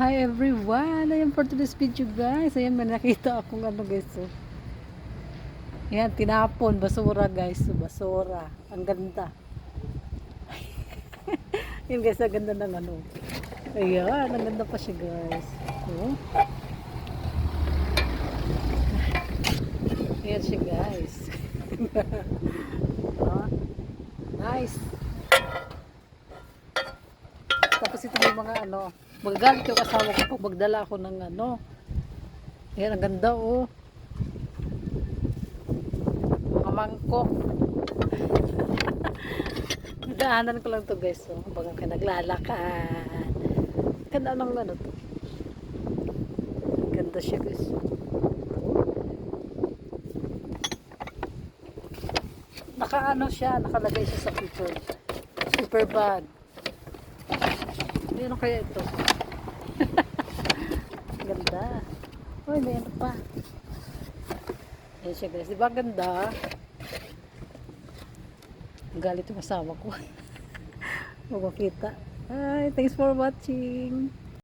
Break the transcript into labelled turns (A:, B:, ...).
A: Hi everyone! Ayan for today's video guys. Ayan, may nakita akong ano guys. So. Ayan, tinapon. Basura guys. So, basura. Ang ganda. Ayan guys, ang ganda ng ano. Ayan, ang ganda pa siya guys. So. Ayan siya guys. Oh, nice. Tapos ito may mga ano. Magagalit yung asawa ko pag magdala ako ng ano. Ayan, ang ganda oh. Mga mangkok. Daanan ko lang to guys. So, bagang ka naglalakad. Ganda ng ano to. Ganda siya guys. Naka-ano siya. Nakalagay siya sa paper bag. Ano kaya ito? Ganda. Uy, may ano pa. Ayan siya guys. Diba ganda? Galit yung asawa ko. Huwag makita. Hi, thanks for watching.